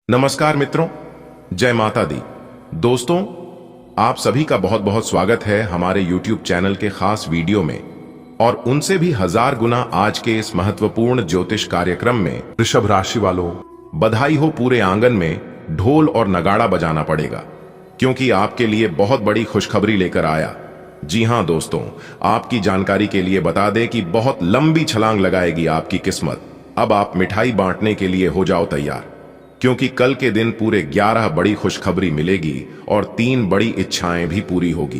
नमस्कार मित्रों, जय माता दी। दोस्तों, आप सभी का बहुत बहुत स्वागत है हमारे YouTube चैनल के खास वीडियो में और उनसे भी हजार गुना आज के इस महत्वपूर्ण ज्योतिष कार्यक्रम में। वृषभ राशि वालों, बधाई हो, पूरे आंगन में ढोल और नगाड़ा बजाना पड़ेगा क्योंकि आपके लिए बहुत बड़ी खुशखबरी लेकर आया। जी हां दोस्तों, आपकी जानकारी के लिए बता दें कि बहुत लंबी छलांग लगाएगी आपकी किस्मत। अब आप मिठाई बांटने के लिए हो जाओ तैयार, क्योंकि कल के दिन पूरे 11 बड़ी खुशखबरी मिलेगी और 3 बड़ी इच्छाएं भी पूरी होगी।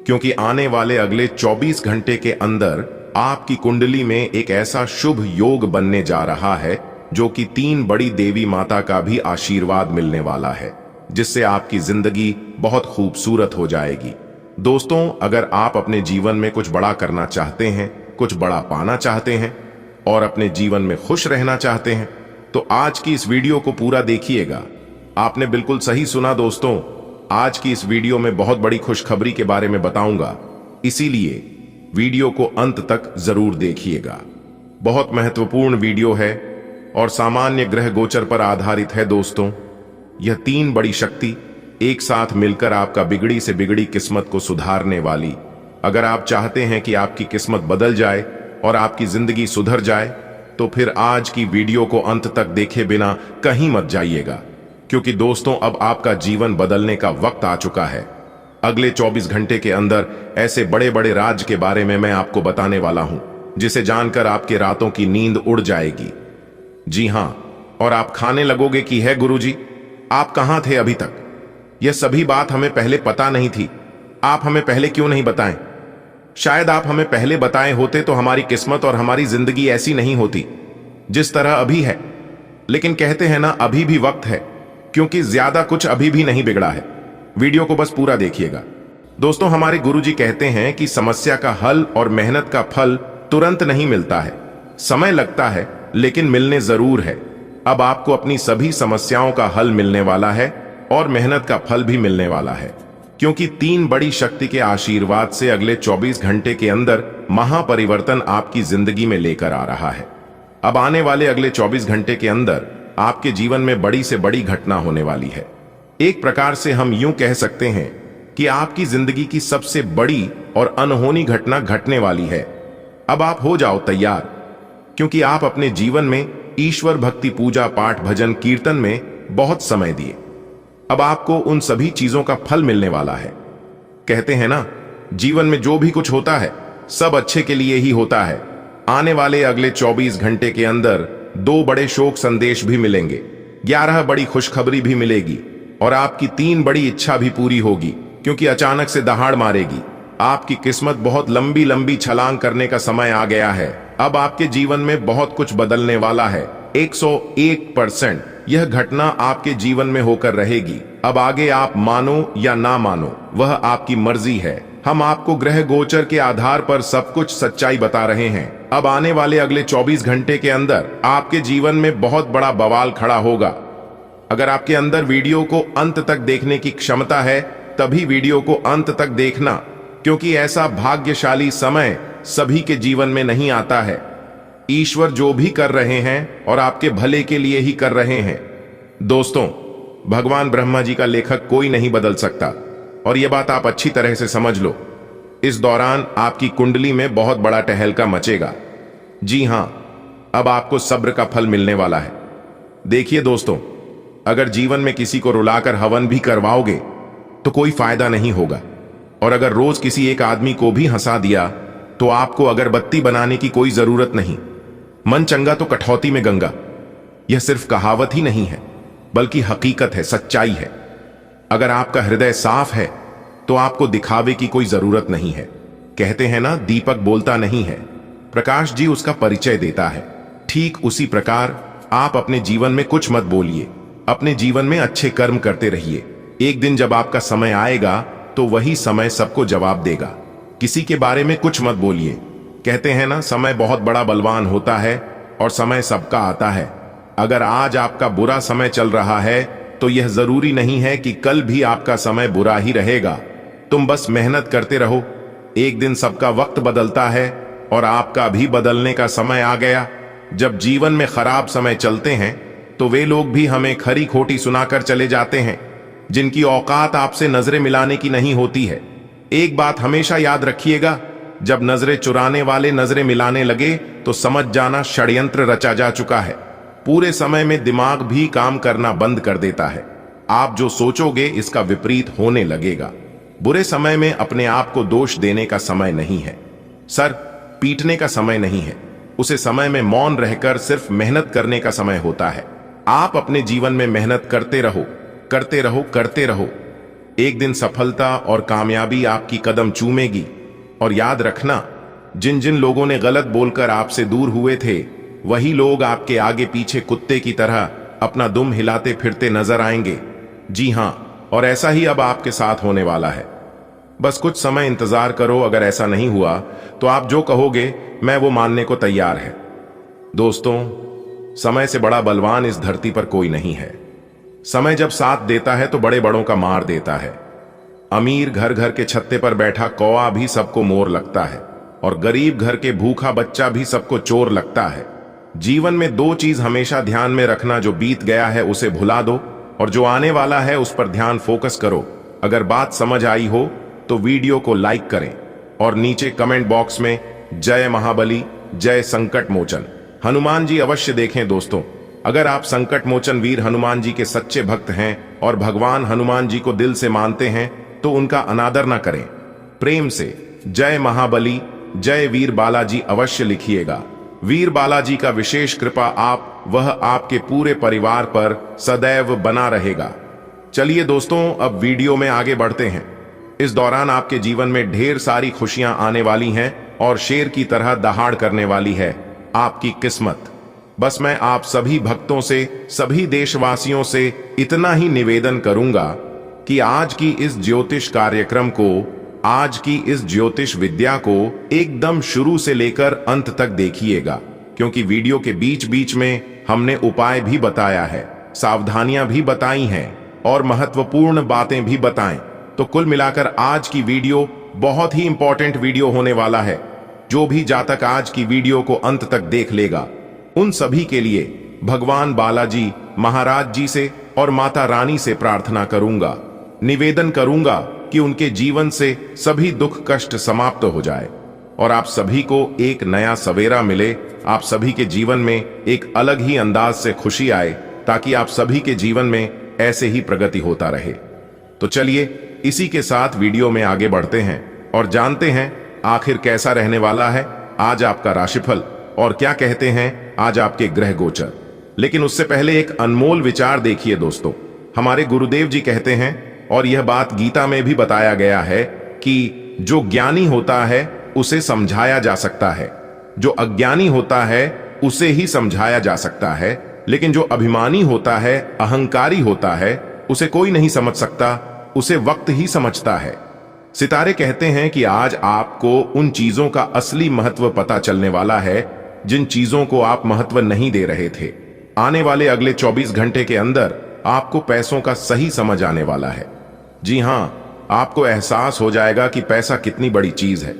क्योंकि आने वाले अगले 24 घंटे के अंदर आपकी कुंडली में एक ऐसा शुभ योग बनने जा रहा है जो कि 3 बड़ी देवी माता का भी आशीर्वाद मिलने वाला है, जिससे आपकी जिंदगी बहुत खूबसूरत हो जाएगी। दोस्तों, अगर आप अपने जीवन में कुछ बड़ा करना चाहते हैं, कुछ बड़ा पाना चाहते हैं और अपने जीवन में खुश रहना चाहते हैं तो आज की इस वीडियो को पूरा देखिएगा। आपने बिल्कुल सही सुना दोस्तों, आज की इस वीडियो में बहुत बड़ी खुशखबरी के बारे में बताऊंगा, इसीलिए वीडियो को अंत तक जरूर देखिएगा। बहुत महत्वपूर्ण वीडियो है और सामान्य ग्रह गोचर पर आधारित है। दोस्तों, यह 3 बड़ी शक्ति एक साथ मिलकर आपका बिगड़ी से बिगड़ी किस्मत को सुधारने वाली। अगर आप चाहते हैं कि आपकी किस्मत बदल जाए और आपकी जिंदगी सुधर जाए तो फिर आज की वीडियो को अंत तक देखे बिना कहीं मत जाइएगा, क्योंकि दोस्तों अब आपका जीवन बदलने का वक्त आ चुका है। अगले 24 घंटे के अंदर ऐसे बड़े बड़े राज के बारे में मैं आपको बताने वाला हूं जिसे जानकर आपके रातों की नींद उड़ जाएगी। जी हां, और आप खाने लगोगे कि है गुरुजी, आप कहां थे अभी तक? यह सभी बात हमें पहले पता नहीं थी, आप हमें पहले क्यों नहीं बताएं? शायद आप हमें पहले बताए होते तो हमारी किस्मत और हमारी जिंदगी ऐसी नहीं होती जिस तरह अभी है। लेकिन कहते हैं ना, अभी भी वक्त है, क्योंकि ज्यादा कुछ अभी भी नहीं बिगड़ा है। वीडियो को बस पूरा देखिएगा। दोस्तों, हमारे गुरुजी कहते हैं कि समस्या का हल और मेहनत का फल तुरंत नहीं मिलता है, समय लगता है लेकिन मिलने जरूर है। अब आपको अपनी सभी समस्याओं का हल मिलने वाला है और मेहनत का फल भी मिलने वाला है, क्योंकि 3 बड़ी शक्ति के आशीर्वाद से अगले 24 घंटे के अंदर महापरिवर्तन आपकी जिंदगी में लेकर आ रहा है। अब आने वाले अगले 24 घंटे के अंदर आपके जीवन में बड़ी से बड़ी घटना होने वाली है। एक प्रकार से हम यूं कह सकते हैं कि आपकी जिंदगी की सबसे बड़ी और अनहोनी घटना घटने वाली है। अब आप हो जाओ तैयार, क्योंकि आप अपने जीवन में ईश्वर भक्ति, पूजा पाठ, भजन कीर्तन में बहुत समय दिए। अब आपको उन सभी चीजों का फल मिलने वाला है। कहते हैं ना, जीवन में जो भी कुछ होता है सब अच्छे के लिए ही होता है। आने वाले अगले 24 घंटे के अंदर 2 बड़े शोक संदेश भी मिलेंगे, 11 बड़ी खुशखबरी भी मिलेगी और आपकी 3 बड़ी इच्छा भी पूरी होगी, क्योंकि अचानक से दहाड़ मारेगी। आपकी किस्मत बहुत लंबी लंबी छलांग करने का समय आ गया है। अब आपके जीवन में बहुत कुछ बदलने वाला है। 101% यह घटना आपके जीवन में होकर रहेगी। अब आगे आप मानो या ना मानो, वह आपकी मर्जी है। हम आपको ग्रह गोचर के आधार पर सब कुछ सच्चाई बता रहे हैं। अब आने वाले अगले 24 घंटे के अंदर आपके जीवन में बहुत बड़ा बवाल खड़ा होगा। अगर आपके अंदर वीडियो को अंत तक देखने की क्षमता है तभी वीडियो को अंत तक देखना, क्योंकि ऐसा भाग्यशाली समय सभी के जीवन में नहीं आता है। ईश्वर जो भी कर रहे हैं और आपके भले के लिए ही कर रहे हैं। दोस्तों, भगवान ब्रह्मा जी का लेखक कोई नहीं बदल सकता और यह बात आप अच्छी तरह से समझ लो। इस दौरान आपकी कुंडली में बहुत बड़ा टहलका मचेगा। जी हां, अब आपको सब्र का फल मिलने वाला है। देखिए दोस्तों, अगर जीवन में किसी को रुलाकर हवन भी करवाओगे तो कोई फायदा नहीं होगा, और अगर रोज किसी एक आदमी को भी हंसा दिया तो आपको अगरबत्ती बनाने की कोई जरूरत नहीं। मन चंगा तो कठौती में गंगा, यह सिर्फ कहावत ही नहीं है बल्कि हकीकत है, सच्चाई है। अगर आपका हृदय साफ है तो आपको दिखावे की कोई जरूरत नहीं है। कहते हैं ना, दीपक बोलता नहीं है, प्रकाश जी उसका परिचय देता है। ठीक उसी प्रकार आप अपने जीवन में कुछ मत बोलिए, अपने जीवन में अच्छे कर्म करते रहिए। एक दिन जब आपका समय आएगा तो वही समय सबको जवाब देगा। किसी के बारे में कुछ मत बोलिए। कहते हैं ना, समय बहुत बड़ा बलवान होता है और समय सबका आता है। अगर आज आपका बुरा समय चल रहा है तो यह जरूरी नहीं है कि कल भी आपका समय बुरा ही रहेगा। तुम बस मेहनत करते रहो। एक दिन सबका वक्त बदलता है और आपका भी बदलने का समय आ गया। जब जीवन में खराब समय चलते हैं तो वे लोग भी हमें खरी खोटी सुनाकर चले जाते हैं, जिनकी औकात आपसे नजरें मिलाने की नहीं होती है। एक बात हमेशा याद रखिएगा, जब नजरें चुराने वाले नजरें मिलाने लगे तो समझ जाना षड्यंत्र रचा जा चुका है। पूरे समय में दिमाग भी काम करना बंद कर देता है। आप जो सोचोगे इसका विपरीत होने लगेगा। बुरे समय में अपने आप को दोष देने का समय नहीं है, सर पीटने का समय नहीं है। उसे समय में मौन रहकर सिर्फ मेहनत करने का समय होता है। आप अपने जीवन में मेहनत करते रहो, करते रहो, करते रहो। एक दिन सफलता और कामयाबी आपकी कदम चूमेगी। और याद रखना, जिन जिन लोगों ने गलत बोलकर आपसे दूर हुए थे, वही लोग आपके आगे पीछे कुत्ते की तरह अपना दुम हिलाते फिरते नजर आएंगे। जी हां, और ऐसा ही अब आपके साथ होने वाला है। बस कुछ समय इंतजार करो। अगर ऐसा नहीं हुआ तो आप जो कहोगे मैं वो मानने को तैयार है। दोस्तों, समय से बड़ा बलवान इस धरती पर कोई नहीं है। समय जब साथ देता है तो बड़े बड़ों का मार देता है। अमीर घर घर के छत्ते पर बैठा कौवा भी सबको मोर लगता है, और गरीब घर के भूखा बच्चा भी सबको चोर लगता है। जीवन में दो चीज हमेशा ध्यान में रखना, जो बीत गया है उसे भुला दो, और जो आने वाला है उस पर ध्यान फोकस करो। अगर बात समझ आई हो तो वीडियो को लाइक करें और नीचे कमेंट बॉक्स में जय महाबली, जय संकट मोचन हनुमान जी अवश्य देखें। दोस्तों, अगर आप संकट मोचन वीर हनुमान जी के सच्चे भक्त हैं और भगवान हनुमान जी को दिल से मानते हैं तो उनका अनादर न करें। प्रेम से जय महाबली, जय वीर बालाजी अवश्य लिखिएगा। वीर बालाजी का विशेष कृपा वह आपके पूरे परिवार पर सदैव बना रहेगा। चलिए दोस्तों, अब वीडियो में आगे बढ़ते हैं। इस दौरान आपके जीवन में ढेर सारी खुशियां आने वाली हैं और शेर की तरह दहाड़ करने वाली है आपकी किस्मत। बस मैं आप सभी भक्तों से, सभी देशवासियों से इतना ही निवेदन करूंगा कि आज की इस ज्योतिष कार्यक्रम को, आज की इस ज्योतिष विद्या को एकदम शुरू से लेकर अंत तक देखिएगा, क्योंकि वीडियो के बीच बीच में हमने उपाय भी बताया है, सावधानियां भी बताई हैं और महत्वपूर्ण बातें भी बताएं। तो कुल मिलाकर आज की वीडियो बहुत ही इंपॉर्टेंट वीडियो होने वाला है। जो भी जातक आज की वीडियो को अंत तक देख लेगा, उन सभी के लिए भगवान बालाजी महाराज जी से और माता रानी से प्रार्थना करूंगा, निवेदन करूंगा कि उनके जीवन से सभी दुख कष्ट समाप्त हो जाए और आप सभी को एक नया सवेरा मिले। आप सभी के जीवन में एक अलग ही अंदाज से खुशी आए, ताकि आप सभी के जीवन में ऐसे ही प्रगति होता रहे। तो चलिए इसी के साथ वीडियो में आगे बढ़ते हैं और जानते हैं आखिर कैसा रहने वाला है आज आपका राशिफल और क्या कहते हैं आज आपके ग्रह गोचर। लेकिन उससे पहले एक अनमोल विचार देखिए दोस्तों। हमारे गुरुदेव जी कहते हैं, और यह बात गीता में भी बताया गया है, कि जो ज्ञानी होता है उसे समझाया जा सकता है, जो अज्ञानी होता है उसे ही समझाया जा सकता है, लेकिन जो अभिमानी होता है, अहंकारी होता है, उसे कोई नहीं समझ सकता, उसे वक्त ही समझता है। सितारे कहते हैं कि आज आपको उन चीजों का असली महत्व पता चलने वाला है जिन चीजों को आप महत्व नहीं दे रहे थे। आने वाले अगले 24 घंटे के अंदर आपको पैसों का सही समझ आने वाला है। जी हां, आपको एहसास हो जाएगा कि पैसा कितनी बड़ी चीज है।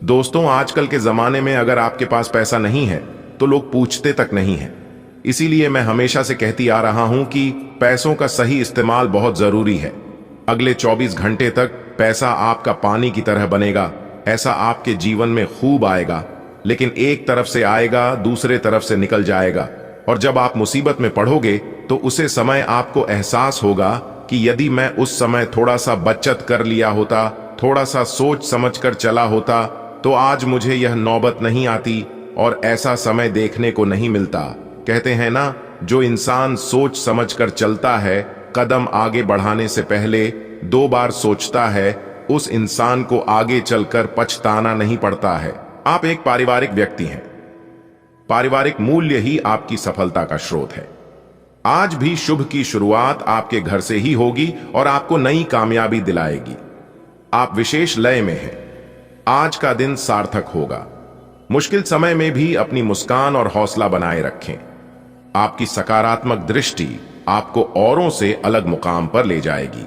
दोस्तों, आजकल के जमाने में अगर आपके पास पैसा नहीं है तो लोग पूछते तक नहीं है। इसीलिए मैं हमेशा से कहती आ रहा हूं कि पैसों का सही इस्तेमाल बहुत जरूरी है। अगले 24 घंटे तक पैसा आपका पानी की तरह बनेगा, ऐसा आपके जीवन में खूब आएगा, लेकिन एक तरफ से आएगा, दूसरे तरफ से निकल जाएगा। और जब आप मुसीबत में पड़ोगे तो उसे समय आपको एहसास होगा कि यदि मैं उस समय थोड़ा सा बचत कर लिया होता, थोड़ा सा सोच समझकर चला होता, तो आज मुझे यह नौबत नहीं आती और ऐसा समय देखने को नहीं मिलता। कहते हैं ना, जो इंसान सोच समझकर चलता है, कदम आगे बढ़ाने से पहले 2 बार सोचता है, उस इंसान को आगे चलकर पछताना नहीं पड़ता है। आप एक पारिवारिक व्यक्ति हैं। पारिवारिक मूल्य ही आपकी सफलता का स्रोत है। आज भी शुभ की शुरुआत आपके घर से ही होगी और आपको नई कामयाबी दिलाएगी। आप विशेष लय में हैं। आज का दिन सार्थक होगा। मुश्किल समय में भी अपनी मुस्कान और हौसला बनाए रखें। आपकी सकारात्मक दृष्टि आपको औरों से अलग मुकाम पर ले जाएगी।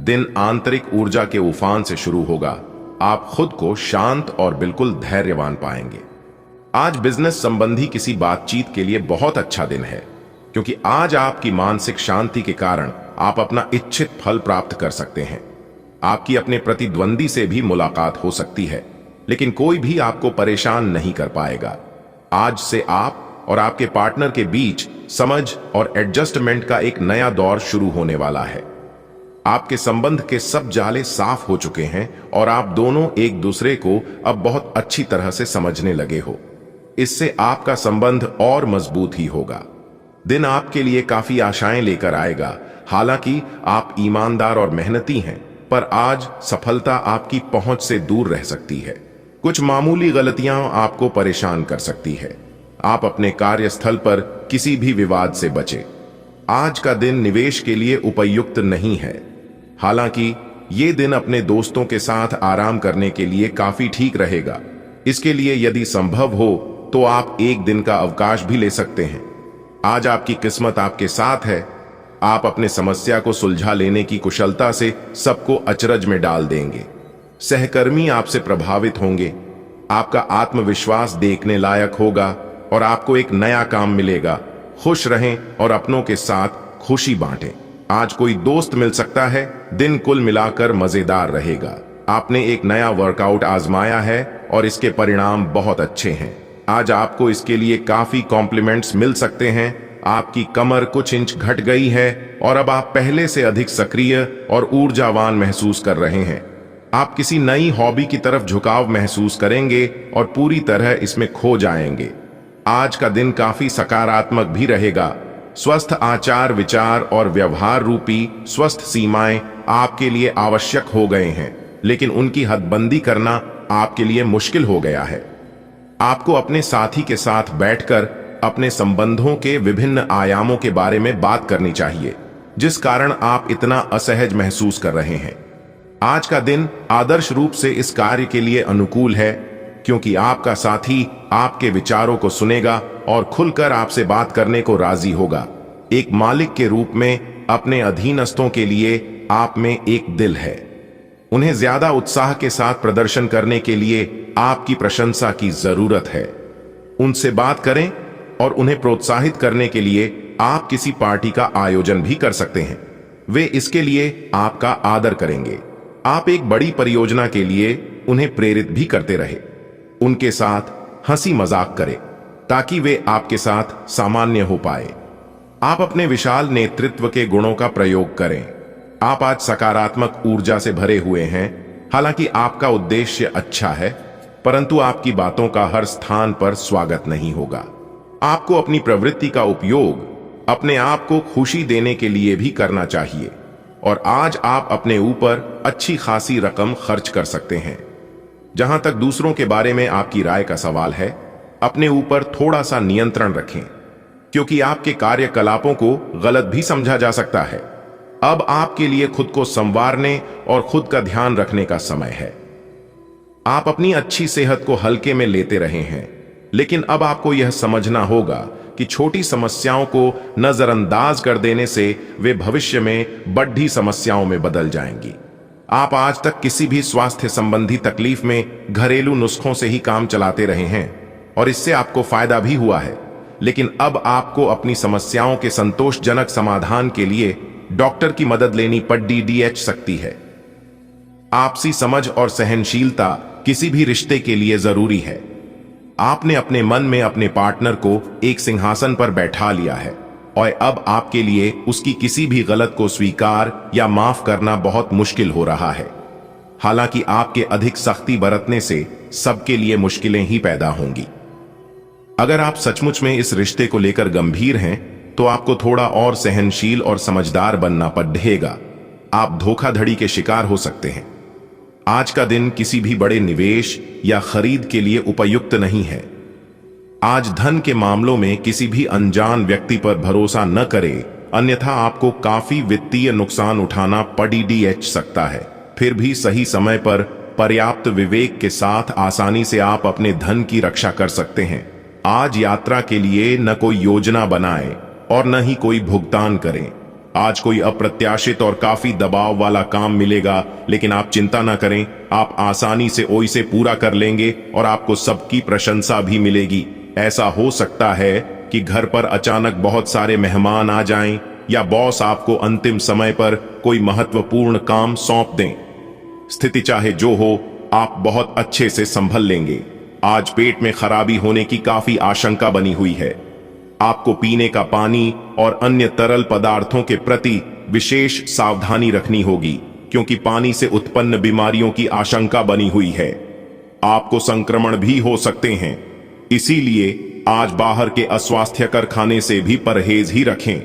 दिन आंतरिक ऊर्जा के उफान से शुरू होगा। आप खुद को शांत और बिल्कुल धैर्यवान पाएंगे। आज बिजनेस संबंधी किसी बातचीत के लिए बहुत अच्छा दिन है। क्योंकि आज आपकी मानसिक शांति के कारण आप अपना इच्छित फल प्राप्त कर सकते हैं। आपकी अपने प्रतिद्वंदी से भी मुलाकात हो सकती है, लेकिन कोई भी आपको परेशान नहीं कर पाएगा। आज से आप और आपके पार्टनर के बीच समझ और एडजस्टमेंट का एक नया दौर शुरू होने वाला है। आपके संबंध के सब जाले साफ हो चुके हैं और आप दोनों एक दूसरे को अब बहुत अच्छी तरह से समझने लगे हो। इससे आपका संबंध और मजबूत ही होगा। दिन आपके लिए काफी आशाएं लेकर आएगा। हालांकि आप ईमानदार और मेहनती हैं, पर आज सफलता आपकी पहुंच से दूर रह सकती है। कुछ मामूली गलतियां आपको परेशान कर सकती है। आप अपने कार्यस्थल पर किसी भी विवाद से बचें। आज का दिन निवेश के लिए उपयुक्त नहीं है। हालांकि ये दिन अपने दोस्तों के साथ आराम करने के लिए काफी ठीक रहेगा। इसके लिए यदि संभव हो तो आप एक दिन का अवकाश भी ले सकते हैं। आज आपकी किस्मत आपके साथ है। आप अपने समस्या को सुलझा लेने की कुशलता से सबको अचरज में डाल देंगे। सहकर्मी आपसे प्रभावित होंगे। आपका आत्मविश्वास देखने लायक होगा और आपको एक नया काम मिलेगा। खुश रहें और अपनों के साथ खुशी बांटें। आज कोई दोस्त मिल सकता है। दिन कुल मिलाकर मजेदार रहेगा। आपने एक नया वर्कआउट आजमाया है और इसके परिणाम बहुत अच्छे हैं। आज आपको इसके लिए काफी कॉम्प्लीमेंट्स मिल सकते हैं। आपकी कमर कुछ इंच घट गई है और अब आप पहले से अधिक सक्रिय और ऊर्जावान महसूस कर रहे हैं। आप किसी नई हॉबी की तरफ झुकाव महसूस करेंगे और पूरी तरह इसमें खो जाएंगे। आज का दिन काफी सकारात्मक भी रहेगा। स्वस्थ आचार विचार और व्यवहार रूपी स्वस्थ सीमाएं आपके लिए आवश्यक हो गए हैं, लेकिन उनकी हदबंदी करना आपके लिए मुश्किल हो गया है। आपको अपने साथी के साथ बैठकर अपने संबंधों के विभिन्न आयामों के बारे में बात करनी चाहिए, जिस कारण आप इतना असहज महसूस कर रहे हैं। आज का दिन आदर्श रूप से इस कार्य के लिए अनुकूल है, क्योंकि आपका साथी आपके विचारों को सुनेगा और खुलकर आपसे बात करने को राजी होगा। एक मालिक के रूप में अपने अधीनस्थों के लिए आप में एक दिल है। उन्हें ज्यादा उत्साह के साथ प्रदर्शन करने के लिए आपकी प्रशंसा की जरूरत है। उनसे बात करें और उन्हें प्रोत्साहित करने के लिए आप किसी पार्टी का आयोजन भी कर सकते हैं। वे इसके लिए आपका आदर करेंगे। आप एक बड़ी परियोजना के लिए उन्हें प्रेरित भी करते रहे। उनके साथ हंसी मजाक करें ताकि वे आपके साथ सामान्य हो पाए। आप अपने विशाल नेतृत्व के गुणों का प्रयोग करें। आप आज सकारात्मक ऊर्जा से भरे हुए हैं। हालांकि आपका उद्देश्य अच्छा है, परंतु आपकी बातों का हर स्थान पर स्वागत नहीं होगा। आपको अपनी प्रवृत्ति का उपयोग अपने आप को खुशी देने के लिए भी करना चाहिए और आज आप अपने ऊपर अच्छी खासी रकम खर्च कर सकते हैं। जहां तक दूसरों के बारे में आपकी राय का सवाल है, अपने ऊपर थोड़ा सा नियंत्रण रखें, क्योंकि आपके कार्यकलापों को गलत भी समझा जा सकता है। अब आपके लिए खुद को संवारने और खुद का ध्यान रखने का समय है। आप अपनी अच्छी सेहत को हल्के में लेते रहे हैं, लेकिन अब आपको यह समझना होगा कि छोटी समस्याओं को नजरअंदाज कर देने से वे भविष्य में बड़ी समस्याओं में बदल जाएंगी। आप आज तक किसी भी स्वास्थ्य संबंधी तकलीफ में घरेलू नुस्खों से ही काम चलाते रहे हैं और इससे आपको फायदा भी हुआ है, लेकिन अब आपको अपनी समस्याओं के संतोषजनक समाधान के लिए डॉक्टर की मदद लेनी पड़ सकती है। आपसी समझ और सहनशीलता किसी भी रिश्ते के लिए जरूरी है। आपने अपने मन में अपने पार्टनर को एक सिंहासन पर बैठा लिया है और अब आपके लिए उसकी किसी भी गलत को स्वीकार या माफ करना बहुत मुश्किल हो रहा है। हालांकि आपके अधिक सख्ती बरतने से सबके लिए मुश्किलें ही पैदा होंगी। अगर आप सचमुच में इस रिश्ते को लेकर गंभीर हैं, तो आपको थोड़ा और सहनशील और समझदार बनना पड़ेगा। आप धोखाधड़ी के शिकार हो सकते हैं। आज का दिन किसी भी बड़े निवेश या खरीद के लिए उपयुक्त नहीं है। आज धन के मामलों में किसी भी अनजान व्यक्ति पर भरोसा न करें, अन्यथा आपको काफी वित्तीय नुकसान उठाना पड़ सकता है। फिर भी सही समय पर पर्याप्त विवेक के साथ आसानी से आप अपने धन की रक्षा कर सकते हैं। आज यात्रा के लिए न कोई योजना बनाएं और न ही कोई भुगतान करें। आज कोई अप्रत्याशित और काफी दबाव वाला काम मिलेगा, लेकिन आप चिंता न करें, आप आसानी से इसे पूरा कर लेंगे और आपको सबकी प्रशंसा भी मिलेगी। ऐसा हो सकता है कि घर पर अचानक बहुत सारे मेहमान आ जाएं या बॉस आपको अंतिम समय पर कोई महत्वपूर्ण काम सौंप दें। स्थिति चाहे जो हो, आप बहुत अच्छे से संभल लेंगे। आज पेट में खराबी होने की काफी आशंका बनी हुई है। आपको पीने का पानी और अन्य तरल पदार्थों के प्रति विशेष सावधानी रखनी होगी, क्योंकि पानी से उत्पन्न बीमारियों की आशंका बनी हुई है। आपको संक्रमण भी हो सकते हैं, इसीलिए आज बाहर के अस्वास्थ्यकर खाने से भी परहेज ही रखें।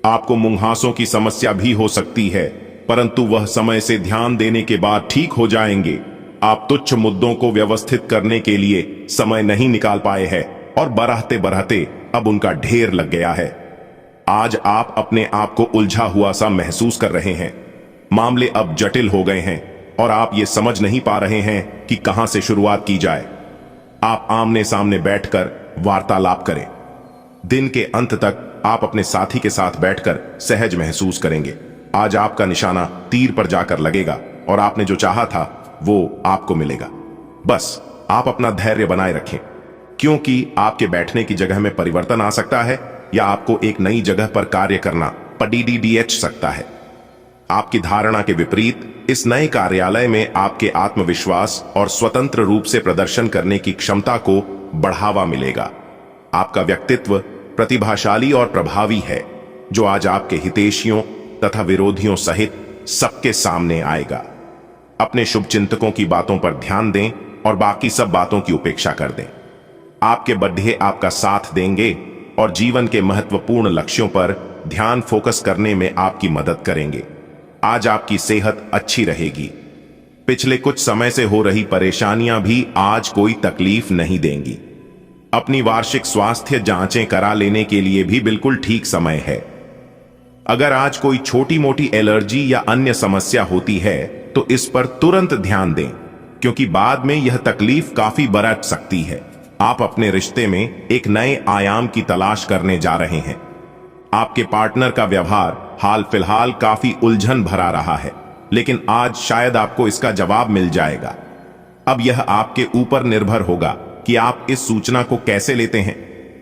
आपको मुंहासों की समस्या भी हो सकती है, परंतु वह समय से ध्यान देने के बाद ठीक हो जाएंगे। आप तुच्छ मुद्दों को व्यवस्थित करने के लिए समय नहीं निकाल पाए हैं और बढ़ते बढ़ते अब उनका ढेर लग गया है। आज आप अपने आप को उलझा हुआ सा महसूस कर रहे हैं। मामले अब जटिल हो गए हैं और आप ये समझ नहीं पा रहे हैं कि कहां से शुरुआत की जाए। आप आमने सामने बैठकर वार्तालाप करें। दिन के अंत तक आप अपने साथी के साथ बैठकर सहज महसूस करेंगे। आज आपका निशाना तीर पर जाकर लगेगा और आपने जो चाहा था वो आपको मिलेगा। बस आप अपना धैर्य बनाए रखें, क्योंकि आपके बैठने की जगह में परिवर्तन आ सकता है या आपको एक नई जगह पर कार्य करना पड़ीडीएच सकता है। आपकी धारणा के विपरीत इस नए कार्यालय में आपके आत्मविश्वास और स्वतंत्र रूप से प्रदर्शन करने की क्षमता को बढ़ावा मिलेगा। आपका व्यक्तित्व प्रतिभाशाली और प्रभावी है, जो आज आपके हितैषियों तथा विरोधियों सहित सबके सामने आएगा। अपने शुभचिंतकों की बातों पर ध्यान दें और बाकी सब बातों की उपेक्षा कर दें। आपके बड्ढे आपका साथ देंगे और जीवन के महत्वपूर्ण लक्ष्यों पर ध्यान फोकस करने में आपकी मदद करेंगे। आज आपकी सेहत अच्छी रहेगी। पिछले कुछ समय से हो रही परेशानियां भी आज कोई तकलीफ नहीं देंगी। अपनी वार्षिक स्वास्थ्य जांचें करा लेने के लिए भी बिल्कुल ठीक समय है। अगर आज कोई छोटी मोटी एलर्जी या अन्य समस्या होती है तो इस पर तुरंत ध्यान दें, क्योंकि बाद में यह तकलीफ काफी बढ़ सकती है। आप अपने रिश्ते में एक नए आयाम की तलाश करने जा रहे हैं। आपके पार्टनर का व्यवहार हाल फिलहाल काफी उलझन भरा रहा है, लेकिन आज शायद आपको इसका जवाब मिल जाएगा। अब यह आपके ऊपर निर्भर होगा कि आप इस सूचना को कैसे लेते हैं।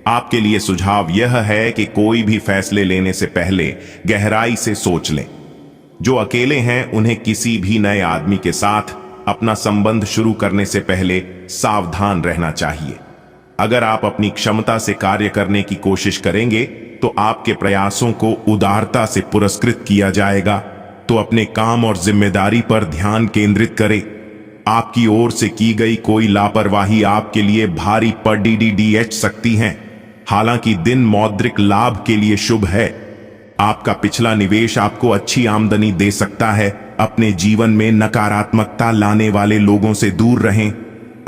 आपके लिए सुझाव यह है कि कोई भी फैसले लेने से पहले गहराई से सोच लें। जो अकेले हैं उन्हें किसी भी नए आदमी के साथ अपना संबंध शुरू करने से पहले सावधान रहना चाहिए। अगर आप अपनी क्षमता से कार्य करने की कोशिश करेंगे तो आपके प्रयासों को उदारता से पुरस्कृत किया जाएगा। तो अपने काम और जिम्मेदारी पर ध्यान केंद्रित करें। आपकी ओर से की गई कोई लापरवाही आपके लिए भारी पड़ीडीएच सकती है। हालांकि दिन मौद्रिक लाभ के लिए शुभ है। आपका पिछला निवेश आपको अच्छी आमदनी दे सकता है। अपने जीवन में नकारात्मकता लाने वाले लोगों से दूर रहें।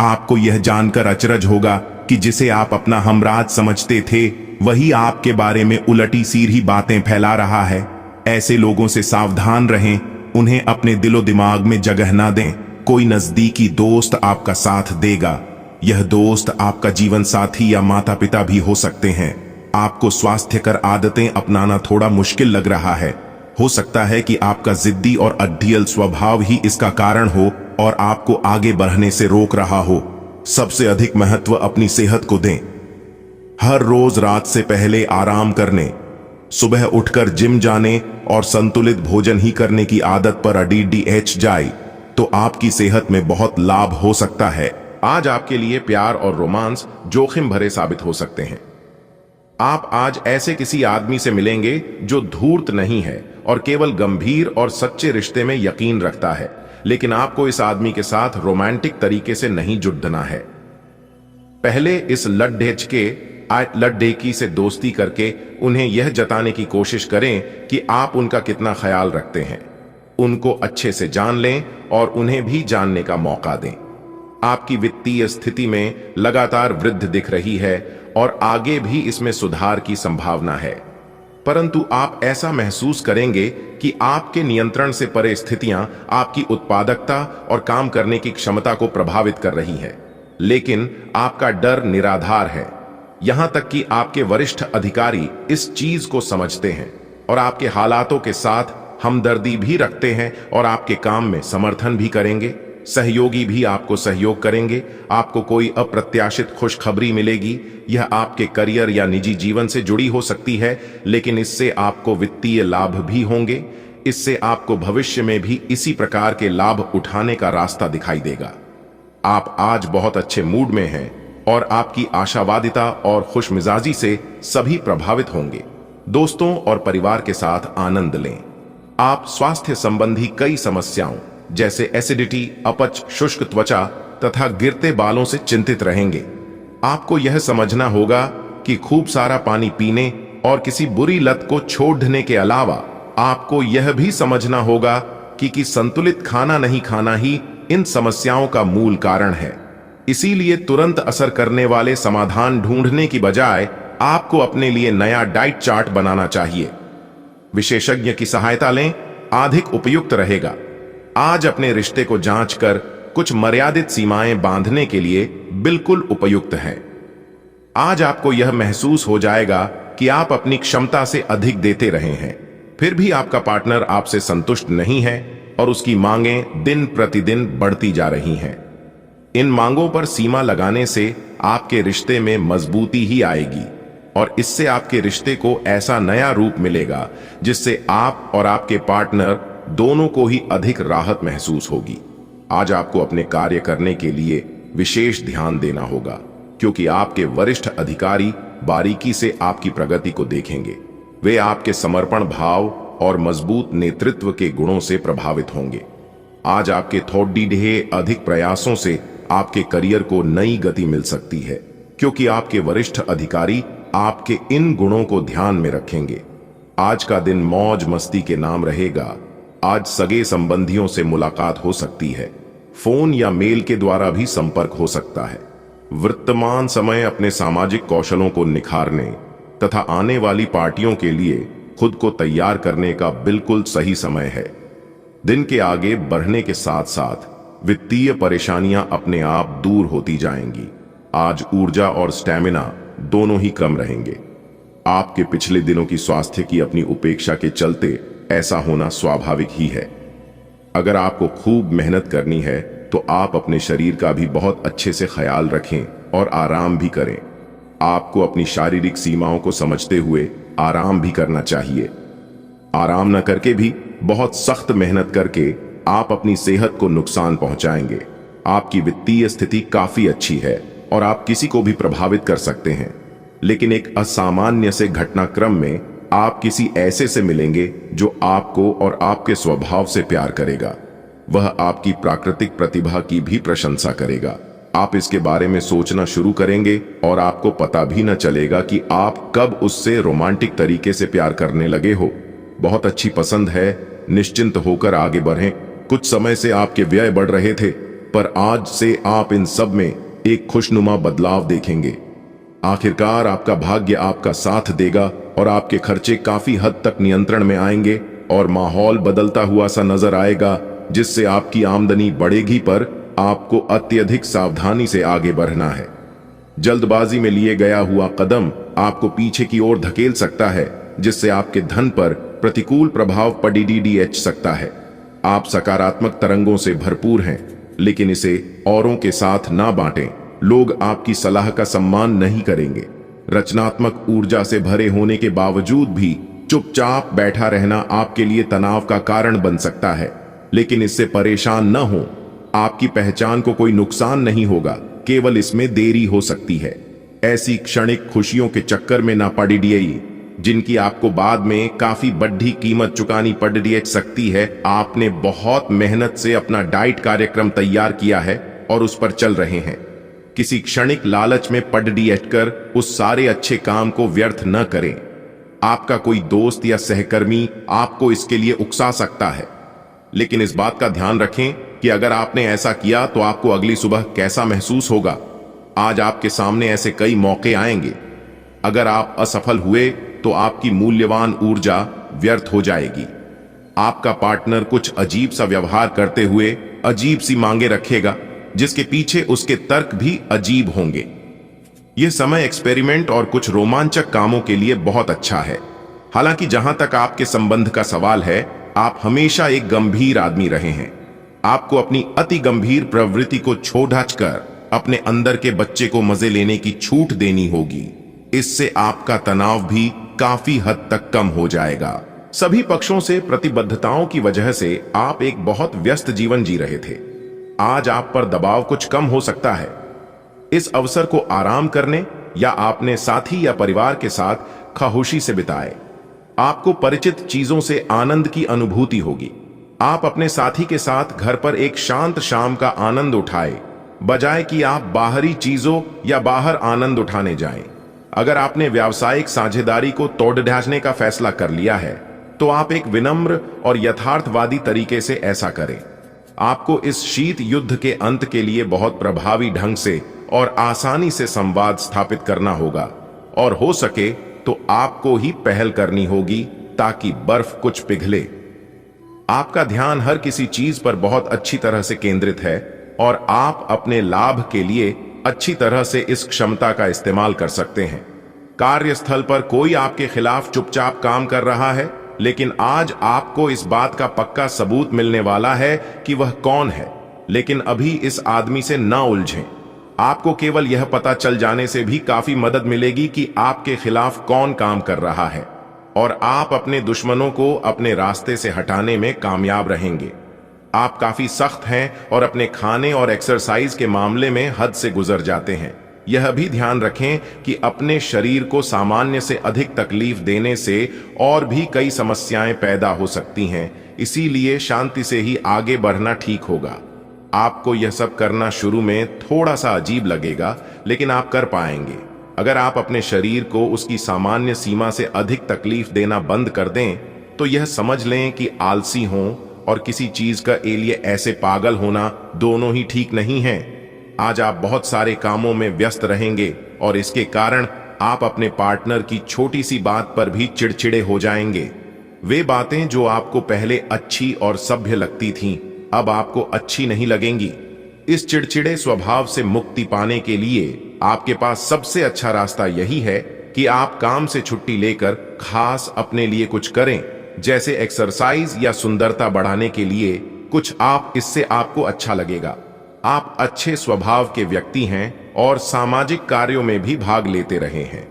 आपको यह जानकर अचरज होगा कि जिसे आप अपना हमराज समझते थे वही आपके बारे में उलटी सीधी बातें फैला रहा है। ऐसे लोगों से सावधान रहें, उन्हें अपने दिलो दिमाग में जगह ना दें। कोई नजदीकी दोस्त आपका साथ देगा। यह दोस्त आपका जीवन साथी या माता पिता भी हो सकते हैं। आपको स्वास्थ्यकर आदतें अपनाना थोड़ा मुश्किल लग रहा है। हो सकता है कि आपका जिद्दी और अड्डियल स्वभाव ही इसका कारण हो और आपको आगे बढ़ने से रोक रहा हो। सबसे अधिक महत्व अपनी सेहत को दें। हर रोज रात से पहले आराम करने, सुबह उठकर जिम जाने और संतुलित भोजन ही करने की आदत पर अडीडीएच जाए तो आपकी सेहत में बहुत लाभ हो सकता है। आज आपके लिए प्यार और रोमांस जोखिम भरे साबित हो सकते हैं। आप आज ऐसे किसी आदमी से मिलेंगे जो धूर्त नहीं है और केवल गंभीर और सच्चे रिश्ते में यकीन रखता है, लेकिन आपको इस आदमी के साथ रोमांटिक तरीके से नहीं जुड़ना है। पहले इस लड्ढेकी से दोस्ती करके उन्हें यह जताने की कोशिश करें कि आप उनका कितना ख्याल रखते हैं। उनको अच्छे से जान लें और उन्हें भी जानने का मौका दें। आपकी वित्तीय स्थिति में लगातार वृद्धि दिख रही है और आगे भी इसमें सुधार की संभावना है, परंतु आप ऐसा महसूस करेंगे कि आपके नियंत्रण से परे स्थितियां आपकी उत्पादकता और काम करने की क्षमता को प्रभावित कर रही है। लेकिन आपका डर निराधार है। यहां तक कि आपके वरिष्ठ अधिकारी इस चीज को समझते हैं और आपके हालातों के साथ हमदर्दी भी रखते हैं और आपके काम में समर्थन भी करेंगे। सहयोगी भी आपको सहयोग करेंगे। आपको कोई अप्रत्याशित खुशखबरी मिलेगी यह आपके करियर या निजी जीवन से जुड़ी हो सकती है, लेकिन इससे आपको वित्तीय लाभ भी होंगे। इससे आपको भविष्य में भी इसी प्रकार के लाभ उठाने का रास्ता दिखाई देगा। आप आज बहुत अच्छे मूड में हैं और आपकी आशावादिता और खुशमिजाजी से सभी प्रभावित होंगे। दोस्तों और परिवार के साथ आनंद लें। आप स्वास्थ्य संबंधी कई समस्याओं जैसे एसिडिटी, अपच, शुष्क त्वचा तथा गिरते बालों से चिंतित रहेंगे। आपको यह समझना होगा कि खूब सारा पानी पीने और किसी बुरी लत को छोड़ने के अलावा आपको यह भी समझना होगा कि संतुलित खाना नहीं खाना ही इन समस्याओं का मूल कारण है। इसीलिए तुरंत असर करने वाले समाधान ढूंढने की बजाय आपको अपने लिए नया डाइट चार्ट बनाना चाहिए। विशेषज्ञ की सहायता लें, अधिक उपयुक्त रहेगा। आज अपने रिश्ते को जांच कर कुछ मर्यादित सीमाएं बांधने के लिए बिल्कुल उपयुक्त है। आज आपको यह महसूस हो जाएगा कि आप अपनी क्षमता से अधिक देते रहे हैं, फिर भी आपका पार्टनर आपसे संतुष्ट नहीं है और उसकी मांगें दिन प्रतिदिन बढ़ती जा रही हैं। इन मांगों पर सीमा लगाने से आपके रिश्ते में मजबूती ही आएगी और इससे आपके रिश्ते को ऐसा नया रूप मिलेगा जिससे आप और आपके पार्टनर दोनों को ही अधिक राहत महसूस होगी। आज आपको अपने कार्य करने के लिए विशेष ध्यान देना होगा, क्योंकि आपके वरिष्ठ अधिकारी बारीकी से आपकी प्रगति को देखेंगे। वे आपके समर्पण भाव और मजबूत नेतृत्व के गुणों से प्रभावित होंगे। आज आपके थोड़े अधिक प्रयासों से आपके करियर को नई गति मिल सकती है, क्योंकि आपके वरिष्ठ अधिकारी आपके इन गुणों को ध्यान में रखेंगे। आज का दिन मौज मस्ती के नाम रहेगा। आज सगे संबंधियों से मुलाकात हो सकती है, फोन या मेल के द्वारा भी संपर्क हो सकता है। वर्तमान समय अपने सामाजिक कौशलों को निखारने तथा आने वाली पार्टियों के लिए खुद को तैयार करने का बिल्कुल सही समय है। दिन के आगे बढ़ने के साथ साथ वित्तीय परेशानियां अपने आप दूर होती जाएंगी। आज ऊर्जा और स्टैमिना दोनों ही कम रहेंगे। आपके पिछले दिनों की स्वास्थ्य की अपनी उपेक्षा के चलते ऐसा होना स्वाभाविक ही है। अगर आपको खूब मेहनत करनी है तो आप अपने शरीर का भी बहुत अच्छे से ख्याल रखें और आराम भी करें। आपको अपनी शारीरिक सीमाओं को समझते हुए आराम भी करना चाहिए। आराम न करके भी बहुत सख्त मेहनत करके आप अपनी सेहत को नुकसान पहुंचाएंगे। आपकी वित्तीय स्थिति काफी अच्छी है और आप किसी को भी प्रभावित कर सकते हैं, लेकिन एक असामान्य से घटनाक्रम में आप किसी ऐसे से मिलेंगे जो आपको और आपके स्वभाव से प्यार करेगा। वह आपकी प्राकृतिक प्रतिभा की भी प्रशंसा करेगा। आप इसके बारे में सोचना शुरू करेंगे और आपको पता भी न चलेगा कि आप कब उससे रोमांटिक तरीके से प्यार करने लगे हो। बहुत अच्छी पसंद है, निश्चिंत होकर आगे बढ़ें। कुछ समय से आपके व्यय बढ़ रहे थे, पर आज से आप इन सब में एक खुशनुमा बदलाव देखेंगे। आखिरकार आपका भाग्य आपका साथ देगा और आपके खर्चे काफी हद तक नियंत्रण में आएंगे और माहौल बदलता हुआ सा नजर आएगा, जिससे आपकी आमदनी बढ़ेगी, पर आपको अत्यधिक सावधानी से आगे बढ़ना है। जल्दबाजी में लिए गया हुआ कदम आपको पीछे की ओर धकेल सकता है, जिससे आपके धन पर प्रतिकूल प्रभाव पड़ सकता है। आप सकारात्मक तरंगों से भरपूर हैं, लेकिन इसे औरों के साथ ना बांटें। लोग आपकी सलाह का सम्मान नहीं करेंगे। रचनात्मक ऊर्जा से भरे होने के बावजूद भी चुपचाप बैठा रहना आपके लिए तनाव का कारण बन सकता है, लेकिन इससे परेशान न हो। आपकी पहचान को कोई नुकसान नहीं होगा, केवल इसमें देरी हो सकती है। ऐसी क्षणिक खुशियों के चक्कर में ना पड़िए जिनकी आपको बाद में काफी बड़ी कीमत चुकानी पड़ सकती है। आपने बहुत मेहनत से अपना डाइट कार्यक्रम तैयार किया है और उस पर चल रहे हैं। किसी क्षणिक लालच में पड़ कर उस सारे अच्छे काम को व्यर्थ न करें। आपका कोई दोस्त या सहकर्मी आपको इसके लिए उकसा सकता है, लेकिन इस बात का ध्यान रखें कि अगर आपने ऐसा किया तो आपको अगली सुबह कैसा महसूस होगा। आज आपके सामने ऐसे कई मौके आएंगे। अगर आप असफल हुए तो आपकी मूल्यवान ऊर्जा व्यर्थ हो जाएगी। आपका पार्टनर कुछ अजीब सा व्यवहार करते हुए अजीब सी मांगे रखेगा, जिसके पीछे उसके तर्क भी अजीब होंगे। यह समय एक्सपेरिमेंट और कुछ रोमांचक कामों के लिए बहुत अच्छा है। हालांकि जहां तक आपके संबंध का सवाल है, आप हमेशा एक गंभीर आदमी रहे हैं। आपको अपनी अति गंभीर प्रवृत्ति को छोड़ कर अपने अंदर के बच्चे को मजे लेने की छूट देनी होगी। इससे आपका तनाव भी काफी हद तक कम हो जाएगा। सभी पक्षों से प्रतिबद्धताओं की वजह से आप एक बहुत व्यस्त जीवन जी रहे थे। आज आप पर दबाव कुछ कम हो सकता है। इस अवसर को आराम करने या अपने साथी या परिवार के साथ खामोशी से बिताएं। आपको परिचित चीजों से आनंद की अनुभूति होगी। आप अपने साथी के साथ घर पर एक शांत शाम का आनंद उठाएं, बजाय कि आप बाहरी चीजों या बाहर आनंद उठाने जाएं। अगर आपने व्यावसायिक साझेदारी को तोड़ ढांचने का फैसला कर लिया है, तो आप एक विनम्र और यथार्थवादी तरीके से ऐसा करें। आपको इस शीत युद्ध के अंत के लिए बहुत प्रभावी ढंग से और आसानी से संवाद स्थापित करना होगा, और हो सके तो आपको ही पहल करनी होगी ताकि बर्फ कुछ पिघले। आपका ध्यान हर किसी चीज पर बहुत अच्छी तरह से केंद्रित है और आप अपने लाभ के लिए अच्छी तरह से इस क्षमता का इस्तेमाल कर सकते हैं। कार्यस्थल पर कोई आपके खिलाफ चुपचाप काम कर रहा है, लेकिन आज आपको इस बात का पक्का सबूत मिलने वाला है कि वह कौन है। लेकिन अभी इस आदमी से ना उलझें। आपको केवल यह पता चल जाने से भी काफी मदद मिलेगी कि आपके खिलाफ कौन काम कर रहा है, और आप अपने दुश्मनों को अपने रास्ते से हटाने में कामयाब रहेंगे। आप काफी सख्त हैं और अपने खाने और एक्सरसाइज के मामले में हद से गुजर जाते हैं। यह भी ध्यान रखें कि अपने शरीर को सामान्य से अधिक तकलीफ देने से और भी कई समस्याएं पैदा हो सकती हैं, इसीलिए शांति से ही आगे बढ़ना ठीक होगा। आपको यह सब करना शुरू में थोड़ा सा अजीब लगेगा, लेकिन आप कर पाएंगे। अगर आप अपने शरीर को उसकी सामान्य सीमा से अधिक तकलीफ देना बंद कर दें, तो यह समझ लें कि आलसी हों और किसी चीज का लिए ऐसे पागल होना दोनों ही ठीक नहीं है। आज आप बहुत सारे कामों में व्यस्त रहेंगे और इसके कारण आप अपने पार्टनर की छोटी सी बात पर भी चिड़चिड़े हो जाएंगे। वे बातें जो आपको पहले अच्छी और सभ्य लगती थीं, अब आपको अच्छी नहीं लगेंगी। इस चिड़चिड़े स्वभाव से मुक्ति पाने के लिए आपके पास सबसे अच्छा रास्ता यही है कि आप काम से छुट्टी लेकर खास अपने लिए कुछ करें, जैसे एक्सरसाइज या सुंदरता बढ़ाने के लिए कुछ। इससे आपको अच्छा लगेगा। आप अच्छे स्वभाव के व्यक्ति हैं और सामाजिक कार्यों में भी भाग लेते रहे हैं।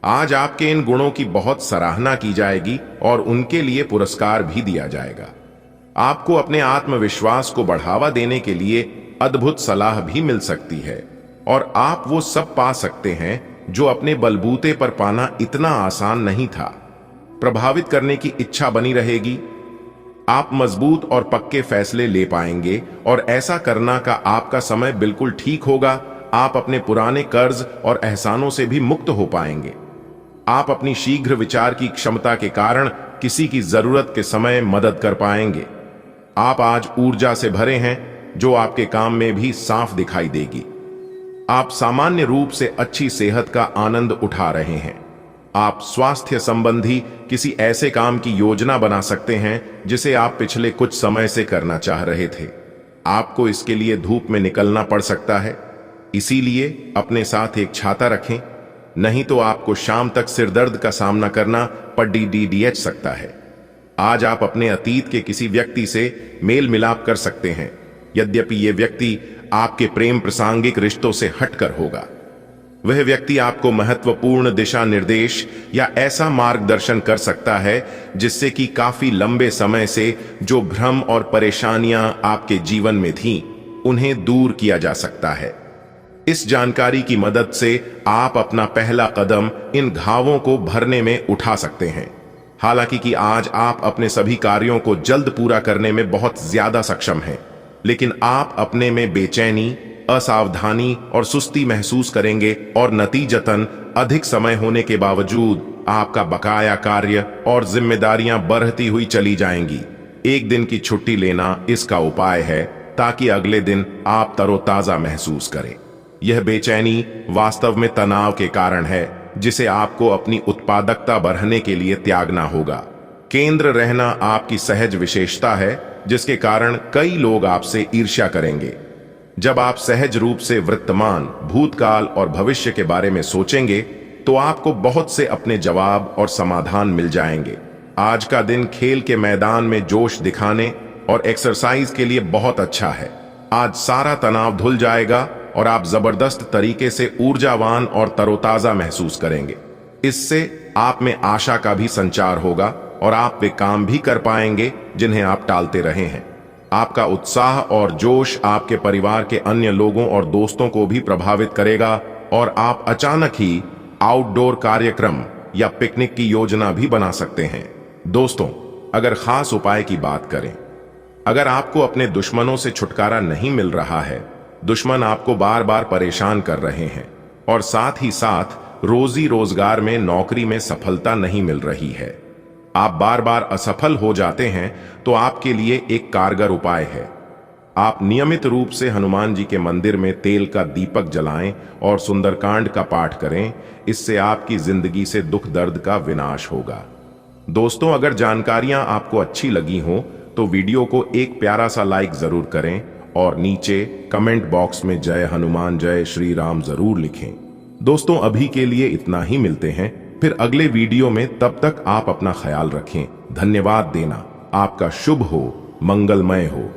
आज आपके इन गुणों की बहुत सराहना की जाएगी और उनके लिए पुरस्कार भी दिया जाएगा। आपको अपने आत्मविश्वास को बढ़ावा देने के लिए अद्भुत सलाह भी मिल सकती है, और आप वो सब पा सकते हैं जो अपने बलबूते पर पाना इतना आसान नहीं था। प्रभावित करने की इच्छा बनी रहेगी। आप मजबूत और पक्के फैसले ले पाएंगे और ऐसा करना का आपका समय बिल्कुल ठीक होगा। आप अपने पुराने कर्ज और एहसानों से भी मुक्त हो पाएंगे। आप अपनी शीघ्र विचार की क्षमता के कारण किसी की जरूरत के समय मदद कर पाएंगे। आप आज ऊर्जा से भरे हैं जो आपके काम में भी साफ दिखाई देगी। आप सामान्य रूप से अच्छी सेहत का आनंद उठा रहे हैं। आप स्वास्थ्य संबंधी किसी ऐसे काम की योजना बना सकते हैं जिसे आप पिछले कुछ समय से करना चाह रहे थे। आपको इसके लिए धूप में निकलना पड़ सकता है, इसीलिए अपने साथ एक छाता रखें, नहीं तो आपको शाम तक सिरदर्द का सामना करना पड़ सकता है। आज आप अपने अतीत के किसी व्यक्ति से मेल मिलाप कर सकते हैं, यद्यपि यह व्यक्ति आपके प्रेम प्रासंगिक रिश्तों से हटकर होगा। वह व्यक्ति आपको महत्वपूर्ण दिशा निर्देश या ऐसा मार्गदर्शन कर सकता है जिससे कि काफी लंबे समय से जो भ्रम और परेशानियां आपके जीवन में थीं, उन्हें दूर किया जा सकता है। इस जानकारी की मदद से आप अपना पहला कदम इन घावों को भरने में उठा सकते हैं। हालांकि कि आज आप अपने सभी कार्यों को जल्द पूरा करने में बहुत ज्यादा सक्षम हैं, लेकिन आप अपने में बेचैनी, असावधानी और सुस्ती महसूस करेंगे, और नतीजतन अधिक समय होने के बावजूद आपका बकाया कार्य और जिम्मेदारियां बढ़ती हुई चली जाएंगी। एक दिन की छुट्टी लेना इसका उपाय है, ताकि अगले दिन आप तरोताजा महसूस करें। यह बेचैनी वास्तव में तनाव के कारण है, जिसे आपको अपनी उत्पादकता बढ़ाने के लिए त्यागना होगा। केंद्र रहना आपकी सहज विशेषता है, जिसके कारण कई लोग आपसे ईर्ष्या करेंगे। जब आप सहज रूप से वर्तमान, भूतकाल और भविष्य के बारे में सोचेंगे, तो आपको बहुत से अपने जवाब और समाधान मिल जाएंगे। आज का दिन खेल के मैदान में जोश दिखाने और एक्सरसाइज के लिए बहुत अच्छा है। आज सारा तनाव धुल जाएगा और आप जबरदस्त तरीके से ऊर्जावान और तरोताजा महसूस करेंगे। इससे आप में आशा का भी संचार होगा और आप वे काम भी कर पाएंगे जिन्हें आप टालते रहे हैं। आपका उत्साह और जोश आपके परिवार के अन्य लोगों और दोस्तों को भी प्रभावित करेगा और आप अचानक ही आउटडोर कार्यक्रम या पिकनिक की योजना भी बना सकते हैं। दोस्तों, अगर खास उपाय की बात करें, अगर आपको अपने दुश्मनों से छुटकारा नहीं मिल रहा है, दुश्मन आपको बार बार परेशान कर रहे हैं और साथ ही साथ रोजी रोजगार में नौकरी में सफलता नहीं मिल रही है, आप बार बार असफल हो जाते हैं, तो आपके लिए एक कारगर उपाय है। आप नियमित रूप से हनुमान जी के मंदिर में तेल का दीपक जलाएं और सुंदरकांड का पाठ करें। इससे आपकी जिंदगी से दुख दर्द का विनाश होगा। दोस्तों, अगर जानकारियां आपको अच्छी लगी हो तो वीडियो को एक प्यारा सा लाइक जरूर करें और नीचे कमेंट बॉक्स में जय हनुमान जय श्री राम जरूर लिखें। दोस्तों, अभी के लिए इतना ही, मिलते हैं फिर अगले वीडियो में। तब तक आप अपना ख्याल रखें। धन्यवाद देना। आपका शुभ हो, मंगलमय हो।